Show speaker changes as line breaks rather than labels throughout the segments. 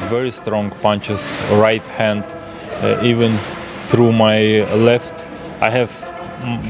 Very strong punches, right hand, even through my left. I have,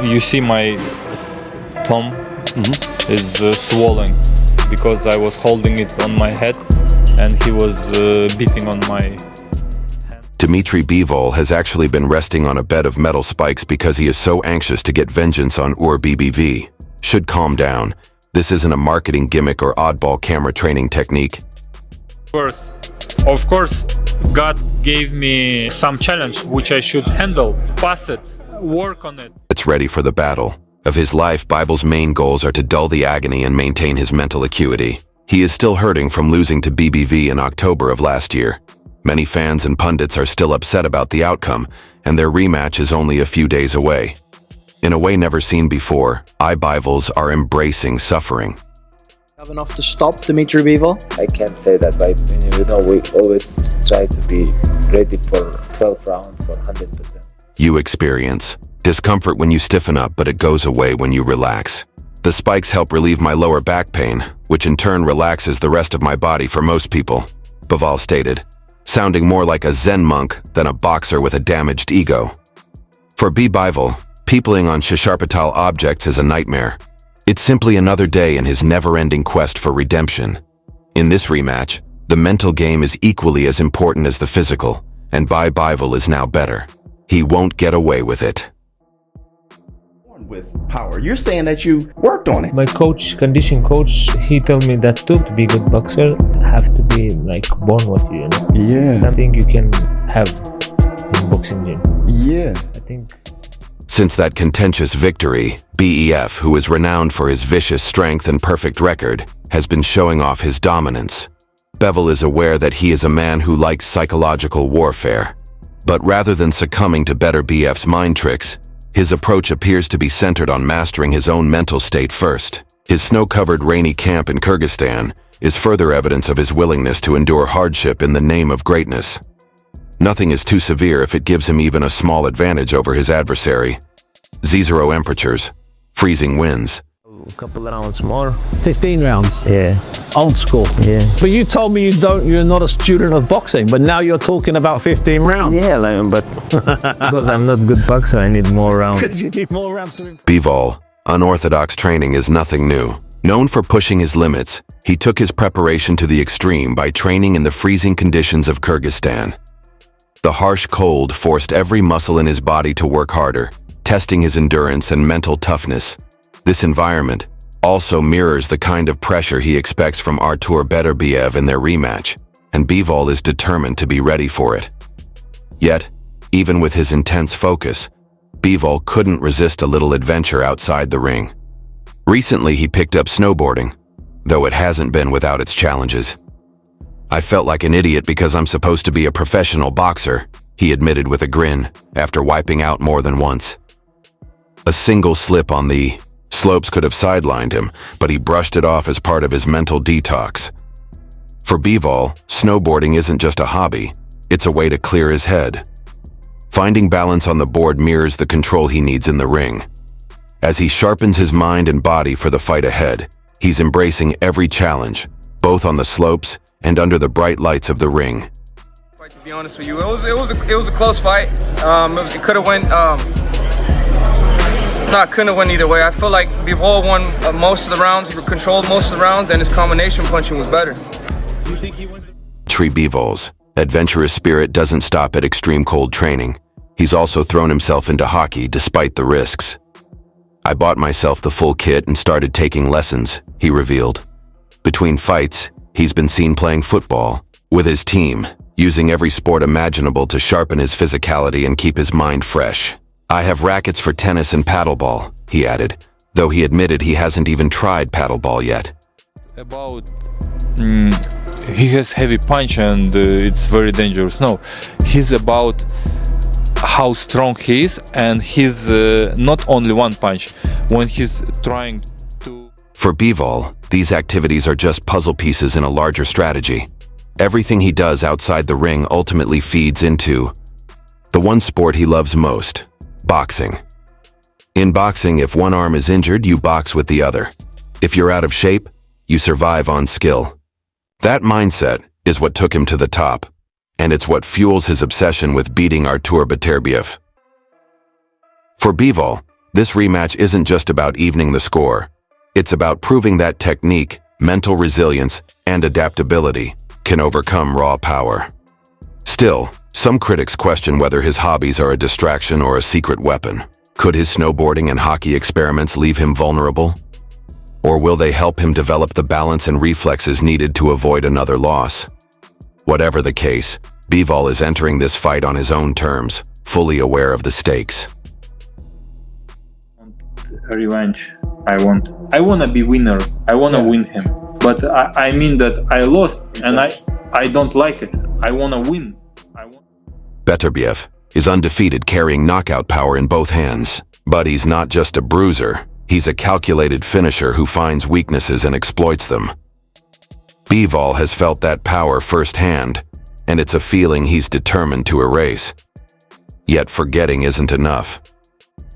you see my thumb is swollen because I was holding it on my head and he was beating on my hand.
Dmitry Bivol has actually been resting on a bed of metal spikes because he is so anxious to get vengeance on Artur Beterbiev. Should calm down. This isn't a marketing gimmick or oddball camera training technique.
Of course, God gave me some challenge which I should handle, pass it, work on it.
It's ready for the battle. Of his life, Bivol's main goals are to dull the agony and maintain his mental acuity. He is still hurting from losing to BBV in October of last year. Many fans and pundits are still upset about the outcome, and their rematch is only a few days away. In a way never seen before, Bivols are embracing suffering.
Have enough to stop Dmitry Bivol?
I can't say that, but we always try to be ready for 12 rounds for 100%.
You experience discomfort when you stiffen up, but it goes away when you relax. The spikes help relieve my lower back pain, which in turn relaxes the rest of my body for most people, Bivol stated, sounding more like a Zen monk than a boxer with a damaged ego. For Bivol, peopling on Shisharpatal objects is a nightmare. It's simply another day in his never-ending quest for redemption. In this rematch, the mental game is equally as important as the physical, and Bivol is now better. He won't get away with it.
With power, you're saying that you worked on it.
My coach, condition coach, he told me that to be a good boxer, have to be like born with you,
Yeah.
Something you can have in boxing gym.
Yeah.
I think.
Since that contentious victory, BEF, who is renowned for his vicious strength and perfect record, has been showing off his dominance. Bivol is aware that he is a man who likes psychological warfare. But rather than succumbing to Beterbiev's mind tricks, his approach appears to be centered on mastering his own mental state first. His snow-covered rainy camp in Kyrgyzstan is further evidence of his willingness to endure hardship in the name of greatness. Nothing is too severe if it gives him even a small advantage over his adversary. 0 temperatures, freezing winds.
A couple of rounds more.
15 rounds.
Yeah.
Old school.
Yeah.
But you told me you're not a student of boxing, but now you're talking about 15 rounds.
Yeah, but because I'm not a good boxer, I need more rounds.
Because you need more rounds to improve.
Bivol, unorthodox training is nothing new. Known for pushing his limits, he took his preparation to the extreme by training in the freezing conditions of Kyrgyzstan. The harsh cold forced every muscle in his body to work harder, testing his endurance and mental toughness. This environment also mirrors the kind of pressure he expects from Artur Beterbiev in their rematch, and Bivol is determined to be ready for it. Yet, even with his intense focus, Bivol couldn't resist a little adventure outside the ring. Recently, he picked up snowboarding, though it hasn't been without its challenges. I felt like an idiot because I'm supposed to be a professional boxer, he admitted with a grin after wiping out more than once. A single slip on the slopes could have sidelined him, but he brushed it off as part of his mental detox. For Bivol, snowboarding isn't just a hobby, it's a way to clear his head. Finding balance on the board mirrors the control he needs in the ring. As he sharpens his mind and body for the fight ahead, he's embracing every challenge, both on the slopes and under the bright lights of the ring.
To be honest with you, it was a close fight. It could have went. Couldn't have went either way. I feel like Bivol won most of the rounds. He controlled most of the rounds, and his combination punching was better.
Dmitry Bivol's adventurous spirit doesn't stop at extreme cold training. He's also thrown himself into hockey despite the risks. I bought myself the full kit and started taking lessons, he revealed. Between fights, he's been seen playing football with his team, using every sport imaginable to sharpen his physicality and keep his mind fresh. I have rackets for tennis and paddleball, he added, though he admitted he hasn't even tried paddleball yet.
He has heavy punch and it's very dangerous. No, he's about how strong he is, and he's not only one punch. When he's trying to...
For Bivol, these activities are just puzzle pieces in a larger strategy. Everything he does outside the ring ultimately feeds into the one sport he loves most, boxing. In boxing, if one arm is injured, you box with the other. If you're out of shape, you survive on skill. That mindset is what took him to the top, and it's what fuels his obsession with beating Artur Beterbiev. For Bivol, this rematch isn't just about evening the score. It's about proving that technique, mental resilience, and adaptability can overcome raw power. Still, some critics question whether his hobbies are a distraction or a secret weapon. Could his snowboarding and hockey experiments leave him vulnerable? Or will they help him develop the balance and reflexes needed to avoid another loss? Whatever the case, Bivol is entering this fight on his own terms, fully aware of the stakes.
Revenge. I want to be winner. I want to win him. But I mean that I lost and I don't like it. I want to win.
Beterbiev is undefeated, carrying knockout power in both hands. But he's not just a bruiser. He's a calculated finisher who finds weaknesses and exploits them. Bivol has felt that power firsthand, and it's a feeling he's determined to erase. Yet forgetting isn't enough.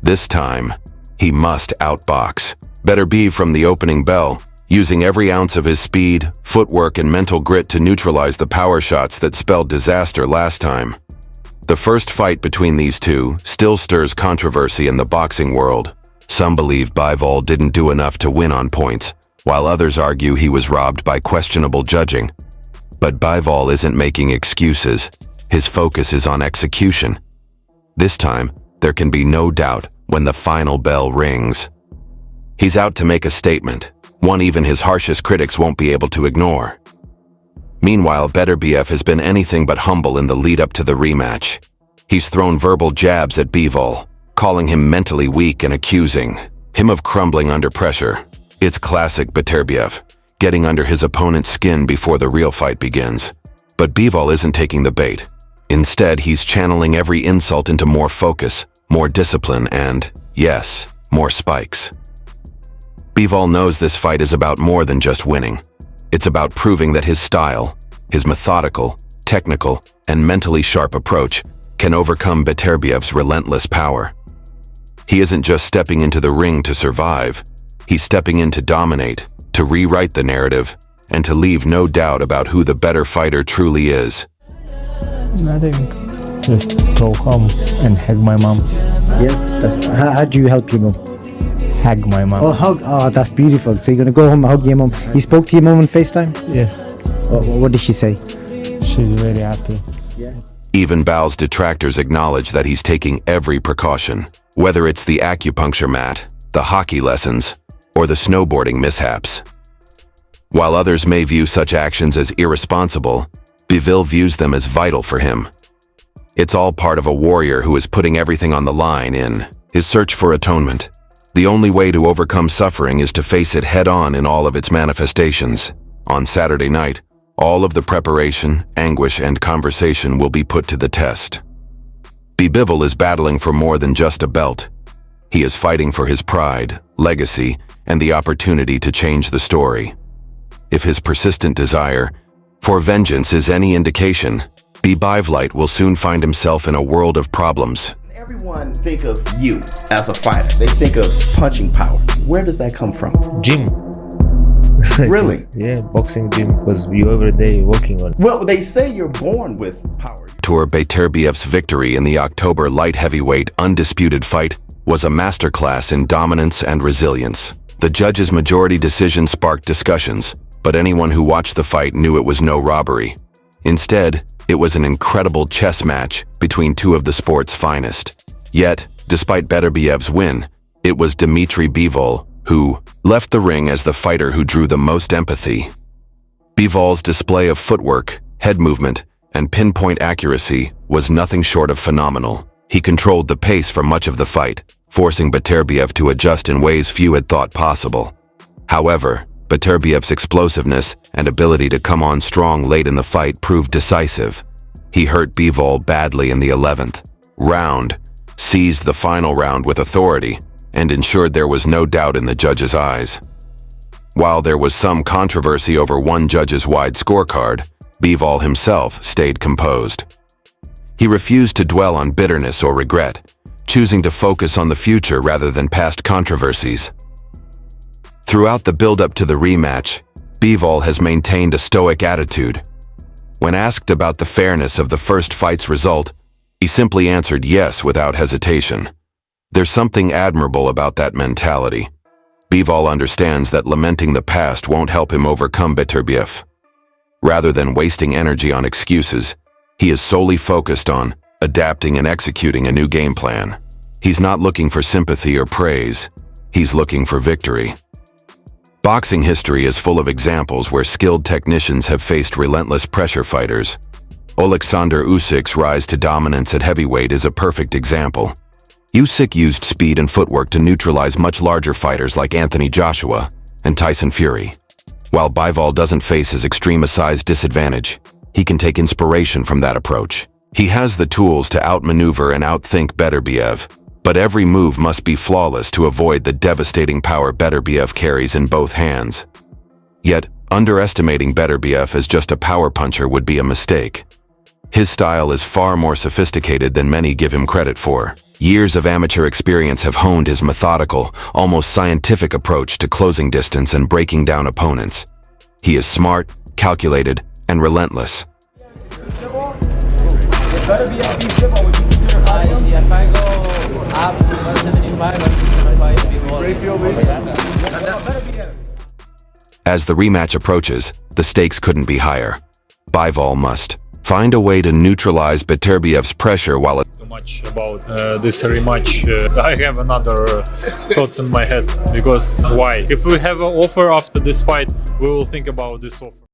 This time, he must outbox Beterbiev from the opening bell, using every ounce of his speed, footwork, and mental grit to neutralize the power shots that spelled disaster last time. The first fight between these two still stirs controversy in the boxing world. Some believe Bivol didn't do enough to win on points, while others argue he was robbed by questionable judging. But Bivol isn't making excuses. His focus is on execution. This time, there can be no doubt when the final bell rings. He's out to make a statement, one even his harshest critics won't be able to ignore. Meanwhile, Beterbiev has been anything but humble in the lead-up to the rematch. He's thrown verbal jabs at Bivol, calling him mentally weak and accusing him of crumbling under pressure. It's classic Beterbiev, getting under his opponent's skin before the real fight begins. But Bivol isn't taking the bait. Instead, he's channeling every insult into more focus, more discipline, and, yes, more spikes. Bivol knows this fight is about more than just winning. It's about proving that his style, his methodical, technical, and mentally sharp approach can overcome Beterbiev's relentless power. He isn't just stepping into the ring to survive. He's stepping in to dominate, to rewrite the narrative, and to leave no doubt about who the better fighter truly is.
Nothing. Just go home and hug my mom.
Yes. How do you help your mom?
Hug my mom.
Oh, hug. Oh, that's beautiful. So you're gonna go home and hug your mom. You spoke to your mom on FaceTime?
Yes.
What did she say?
She's very happy.
Yeah.
Even Bal's detractors acknowledge that he's taking every precaution, whether it's the acupuncture mat, the hockey lessons, or the snowboarding mishaps. While others may view such actions as irresponsible, Bivol views them as vital for him. It's all part of a warrior who is putting everything on the line in his search for atonement. The only way to overcome suffering is to face it head-on in all of its manifestations. On Saturday night, all of the preparation, anguish, and conversation will be put to the test. Bivol is battling for more than just a belt. He is fighting for his pride, legacy, and the opportunity to change the story. If his persistent desire for vengeance is any indication, Bivol will soon find himself in a world of problems.
Everyone think of you as a fighter. They think of punching power. Where does that come from?
Gym.
Really?
Yeah, boxing gym, because you every day working on it.
Well, they say you're born with power.
Artur Beterbiev's victory in the October light heavyweight undisputed fight was a masterclass in dominance and resilience. The judge's majority decision sparked discussions, but anyone who watched the fight knew it was no robbery. Instead, it was an incredible chess match between two of the sport's finest. Yet, despite Beterbiev's win, it was Dmitry Bivol who left the ring as the fighter who drew the most empathy. Bivol's display of footwork, head movement, and pinpoint accuracy was nothing short of phenomenal. He controlled the pace for much of the fight, forcing Beterbiev to adjust in ways few had thought possible. However, Beterbiev's explosiveness and ability to come on strong late in the fight proved decisive. He hurt Bivol badly in the 11th round, seized the final round with authority, and ensured there was no doubt in the judge's eyes. While there was some controversy over one judge's wide scorecard, Bivol himself stayed composed. He refused to dwell on bitterness or regret, choosing to focus on the future rather than past controversies. Throughout the build-up to the rematch, Bivol has maintained a stoic attitude. When asked about the fairness of the first fight's result, he simply answered yes without hesitation. There's something admirable about that mentality. Bivol understands that lamenting the past won't help him overcome Beterbiev. Rather than wasting energy on excuses, he is solely focused on adapting and executing a new game plan. He's not looking for sympathy or praise. He's looking for victory. Boxing history is full of examples where skilled technicians have faced relentless pressure fighters. Alexander Usyk's rise to dominance at heavyweight is a perfect example. Usyk used speed and footwork to neutralize much larger fighters like Anthony Joshua and Tyson Fury. While Bivol doesn't face his extreme size disadvantage, he can take inspiration from that approach. He has the tools to outmaneuver and outthink Beterbiev, but every move must be flawless to avoid the devastating power Beterbiev carries in both hands. Yet, underestimating Beterbiev as just a power puncher would be a mistake. His style is far more sophisticated than many give him credit for. Years of amateur experience have honed his methodical, almost scientific approach to closing distance and breaking down opponents. He is smart, calculated, and relentless.
If I go up to 175,
As the rematch approaches, the stakes couldn't be higher. Bivol must find a way to neutralize Beterbiev's pressure while
Too much about this rematch. I have another thoughts in my head, because why? If we have an offer after this fight, we will think about this offer.